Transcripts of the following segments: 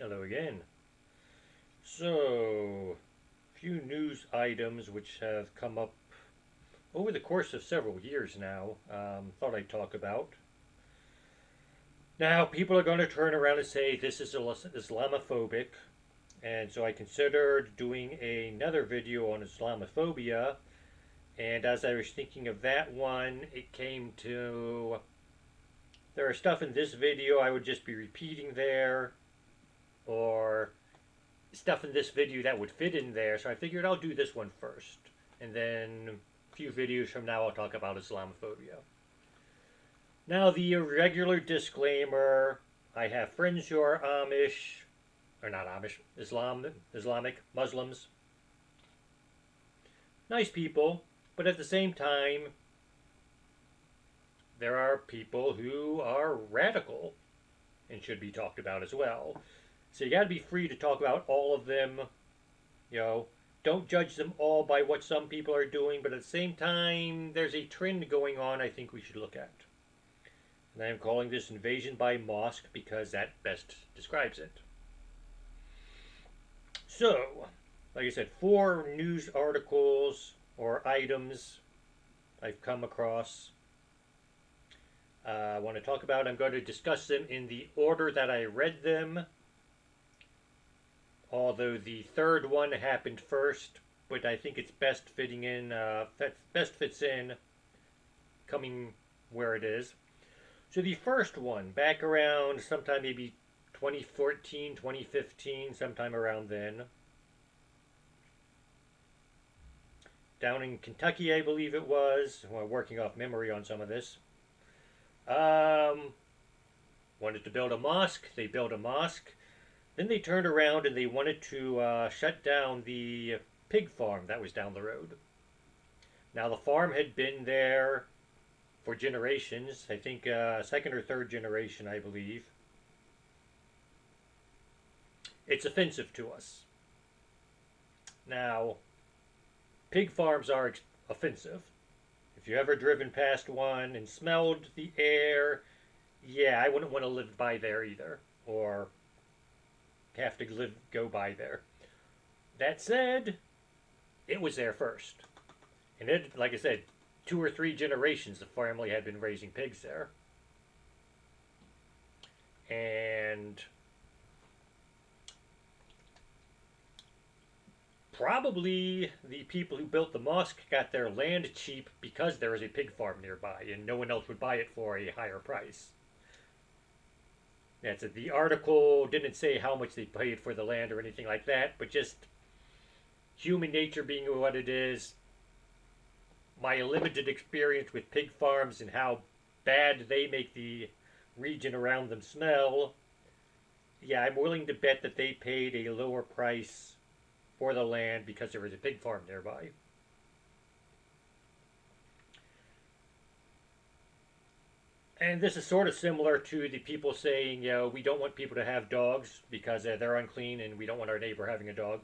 Hello again. So, few news items which have come up over the course of several years now. Thought I'd talk about. Now, people are going to turn around and say this is Islamophobic, and so I considered doing another video on Islamophobia. And as I was thinking of that one, it came to there are stuff in this video I would just be repeating there, or stuff in this video that would fit in there, so I figured I'll do this one first. And then a few videos from now I'll talk about Islamophobia. Now, the regular disclaimer, I have friends who are Amish, or not Amish, Islamic, Muslims. Nice people, but at the same time, there are people who are radical and should be talked about as well. So you got to be free to talk about all of them. You know, don't judge them all by what some people are doing, but at the same time, there's a trend going on I think we should look at. And I'm calling this Invasion by Mosque because that best describes it. So, like I said, 4 news articles or items I've come across. I want to talk about. I'm going to discuss them in the order that I read them. Although the third one happened first, but I think it's best fitting in. That best fits in, coming where it is. So the first one, back around sometime maybe 2014, 2015, sometime around then. Down in Kentucky, I believe it was. We're working off memory on some of this. Wanted to build a mosque. They built a mosque. Then they turned around and they wanted to shut down the pig farm that was down the road. Now, the farm had been there for generations. I think second or third generation, I believe. It's offensive to us. Now, pig farms are offensive. If you ever driven past one and smelled the air, yeah, I wouldn't want to live by there either, or have to go by there. That said, it was there first, and it, like I said, 2 or 3 generations the family had been raising pigs there, and probably the people who built the mosque got their land cheap because there was a pig farm nearby and no one else would buy it for a higher price. That's it. The article didn't say how much they paid for the land or anything like that, but just human nature being what it is, my limited experience with pig farms and how bad they make the region around them smell, yeah, I'm willing to bet that they paid a lower price for the land because there was a pig farm nearby. And this is sort of similar to the people saying, you know, we don't want people to have dogs because they're unclean and we don't want our neighbor having a dog.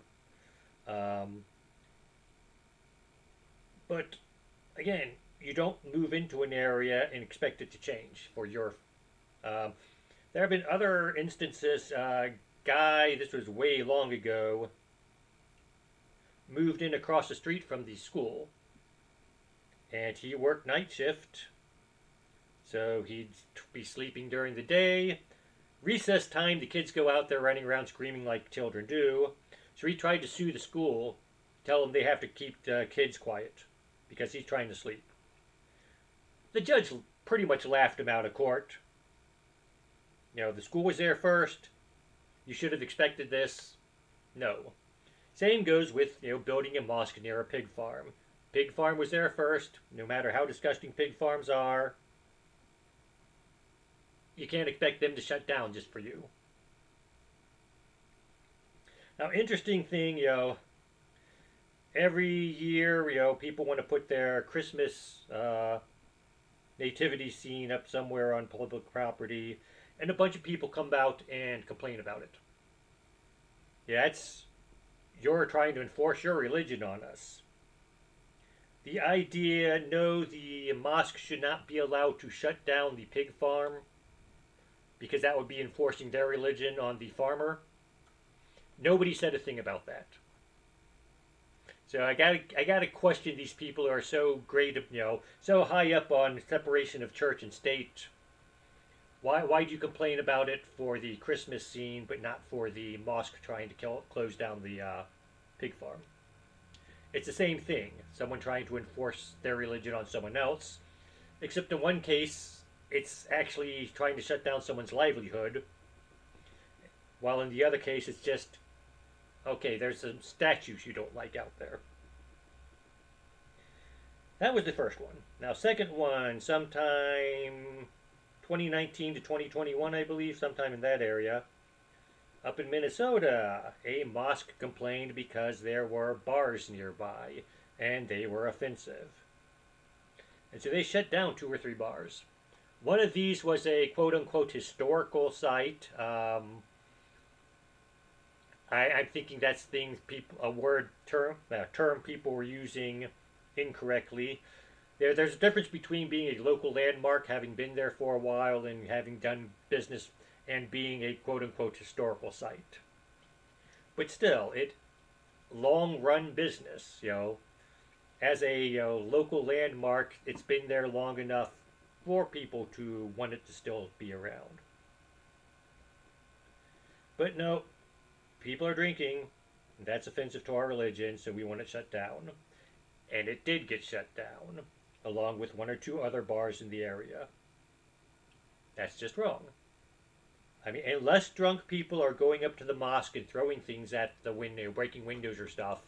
But again, you don't move into an area and expect it to change for your. There have been other instances. Guy, this was way long ago, moved in across the street from the school, and he worked night shift. So he'd be sleeping during the day. Recess time, the kids go out there running around screaming like children do. So he tried to sue the school, tell them they have to keep the kids quiet because he's trying to sleep. The judge pretty much laughed him out of court. You know, the school was there first. You should have expected this. No. Same goes with, you know, building a mosque near a pig farm. Pig farm was there first. No matter how disgusting pig farms are, you can't expect them to shut down just for you. Now, interesting thing, you know, every year, you know, people want to put their Christmas nativity scene up somewhere on public property, and a bunch of people come out and complain about it. Yeah, you're trying to enforce your religion on us. The idea, no, the mosque should not be allowed to shut down the pig farm because that would be enforcing their religion on the farmer. Nobody said a thing about that. So I gotta question these people who are so great, so high up on separation of church and state. Why do you complain about it for the Christmas scene, but not for the mosque trying to close down the pig farm? It's the same thing. Someone trying to enforce their religion on someone else, except in one case, it's actually trying to shut down someone's livelihood, while in the other case, it's just okay. There's some statues you don't like out there. That was the first one. Now, second one, sometime 2019 to 2021, I believe, sometime in that area. Up in Minnesota, a mosque complained because there were bars nearby and they were offensive. And so they shut down 2 or 3 bars. One of these was a quote unquote historical site. I'm thinking that's things people a term people were using incorrectly. There's a difference between being a local landmark, having been there for a while and having done business, and being a quote unquote historical site. But still, it long run business, as a local landmark, it's been there long enough for people to want it to still be around. But no, people are drinking. That's offensive to our religion, so we want it shut down. And it did get shut down, along with 1 or 2 other bars in the area. That's just wrong. I mean, unless drunk people are going up to the mosque and throwing things at the window, breaking windows or stuff,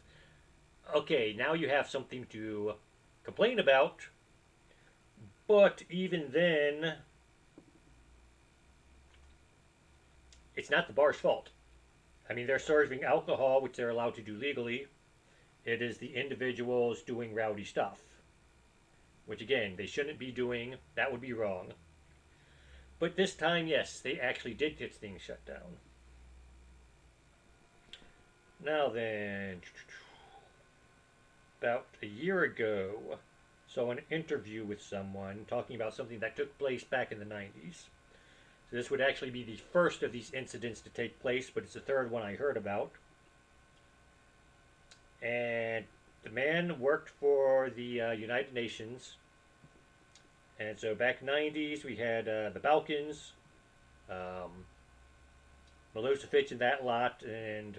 okay, now you have something to complain about. But even then, it's not the bar's fault. I mean, they're serving alcohol, which they're allowed to do legally. It is the individuals doing rowdy stuff, which again, they shouldn't be doing. That would be wrong. But this time, yes, they actually did get things shut down. Now then, about a year ago, saw an interview with someone talking about something that took place back in the 90s. So this would actually be the first of these incidents to take place, but it's the third one I heard about. And the man worked for the United Nations. And so back 90s, we had the Balkans, Milosevic and that lot, and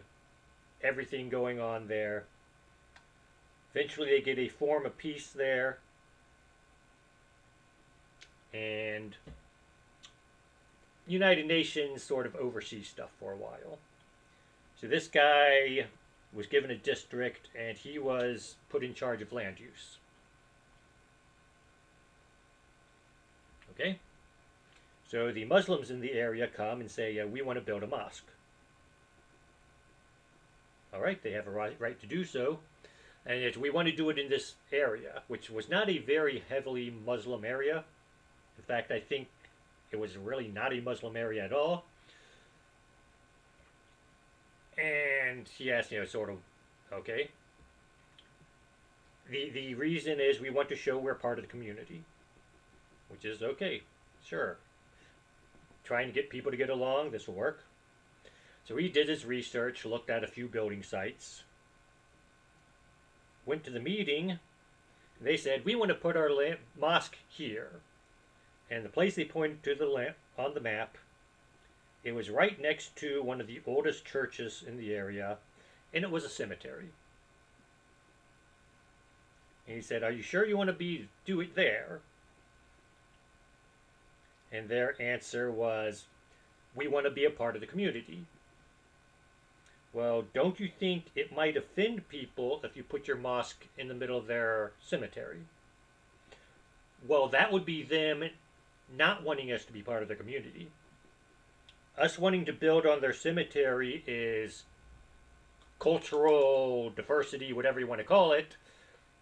everything going on there. Eventually they get a form of peace there. And United Nations sort of oversees stuff for a while. So this guy was given a district, and he was put in charge of land use. Okay? So the Muslims in the area come and say, we want to build a mosque. All right, they have a right to do so. And we want to do it in this area, which was not a very heavily Muslim area. In fact, I think it was really not a Muslim area at all. And he asked, sort of, okay. The reason is we want to show we're part of the community, which is okay, sure. Trying to get people to get along, this will work. So he did his research, looked at a few building sites, went to the meeting, and they said, we want to put our mosque here. And the place they pointed to on the map, it was right next to one of the oldest churches in the area, and it was a cemetery. And he said, are you sure you want to do it there? And their answer was, we want to be a part of the community. Well, don't you think it might offend people if you put your mosque in the middle of their cemetery? Well, that would be them not wanting us to be part of their community. Us wanting to build on their cemetery is cultural diversity, whatever you want to call it.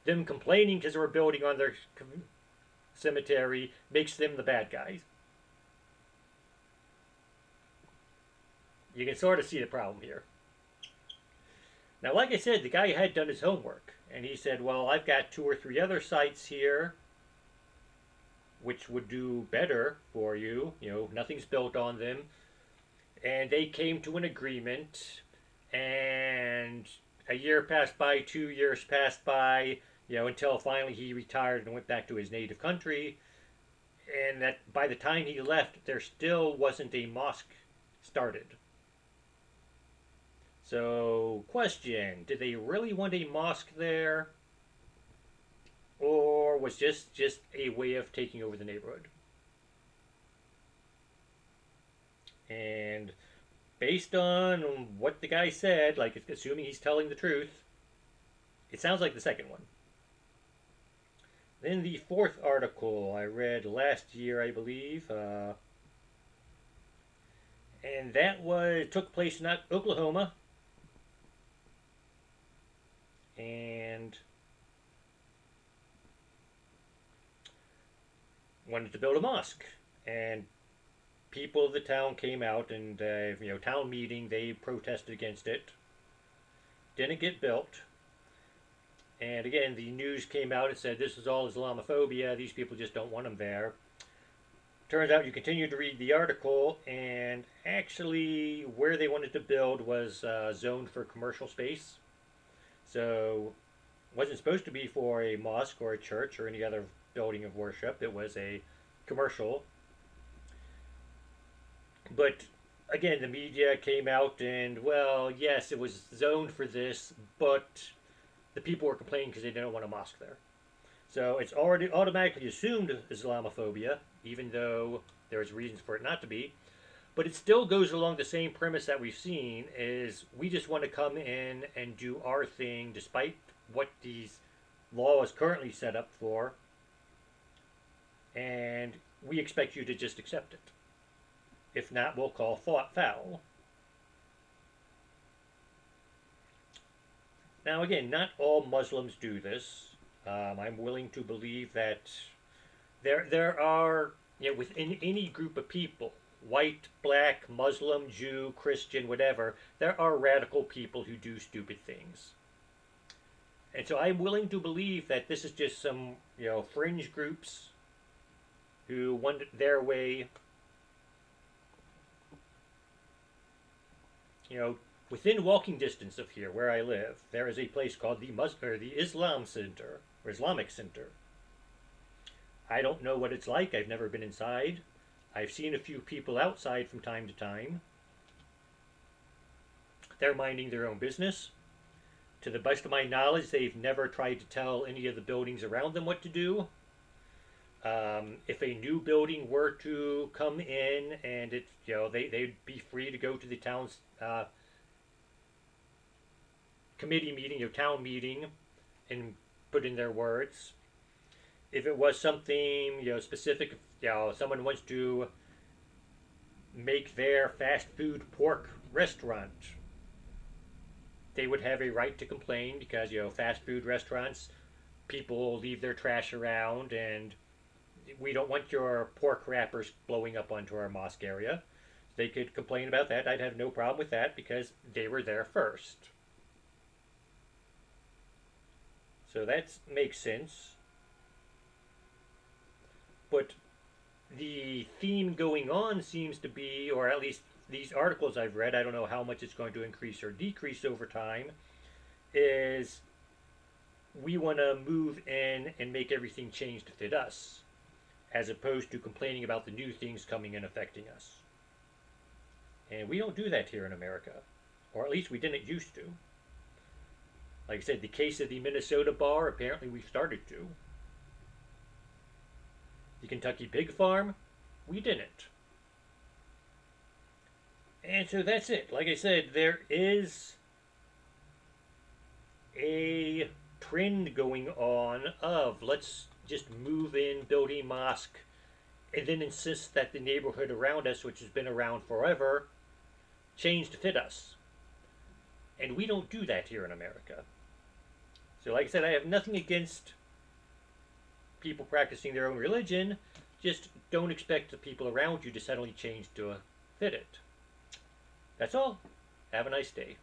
Them complaining because we're building on their cemetery makes them the bad guys. You can sort of see the problem here. Now, like I said, the guy had done his homework, and he said, well, I've got 2 or 3 other sites here which would do better for you. Nothing's built on them. And they came to an agreement And a year passed by, 2 years passed by, until finally he retired and went back to his native country. And that by the time he left, there still wasn't a mosque started. So, question: did they really want a mosque there, or was just a way of taking over the neighborhood? And based on what the guy said, like assuming he's telling the truth, it sounds like the second one. Then the fourth article I read last year, I believe, and that took place in Oklahoma, and wanted to build a mosque, and people of the town came out and town meeting, they protested against it. Didn't get built. And again, the news came out and said this is all Islamophobia. These people just don't want them there. Turns out you continue to read the article, and actually, where they wanted to build was zoned for commercial space. So, it wasn't supposed to be for a mosque or a church or any other building of worship. It was a commercial. But again, the media came out and, well, yes, it was zoned for this, but the people were complaining because they didn't want a mosque there. So it's already automatically assumed Islamophobia, even though there's reasons for it not to be. But it still goes along the same premise that we've seen, is we just want to come in and do our thing despite what these laws currently set up for, and we expect you to just accept it. If not, we'll call foul. Now, again, not all Muslims do this. I'm willing to believe that there are, within any group of people, white, black, Muslim, Jew, Christian, whatever, there are radical people who do stupid things. And so I'm willing to believe that this is just some, fringe groups who want their way. Within walking distance of here, where I live, there is a place called the Islam Center, or Islamic Center. I don't know what it's like. I've never been inside. I've seen a few people outside from time to time. They're minding their own business. To the best of my knowledge, they've never tried to tell any of the buildings around them what to do. If a new building were to come in and they'd be free to go to the town's committee meeting, town meeting, and put in their words. If it was something specific, someone wants to make their fast food pork restaurant, they would have a right to complain because fast food restaurants, people leave their trash around, and we don't want your pork wrappers blowing up onto our mosque area. They could complain about that. I'd have no problem with that because they were there first. So that makes sense. But the theme going on seems to be, or at least these articles I've read, I don't know how much it's going to increase or decrease over time, is we want to move in and make everything change to fit us, as opposed to complaining about the new things coming and affecting us. And we don't do that here in America, or at least we didn't used to. Like I said, the case of the Minnesota bar, apparently we've started to. The Kentucky pig farm, we didn't. And so that's it. Like I said, there is a trend going on of let's just move in, build a mosque, and then insist that the neighborhood around us, which has been around forever, change to fit us. And we don't do that here in America. So like I said, I have nothing against people practicing their own religion, just don't expect the people around you to suddenly change to fit it. That's all. Have a nice day.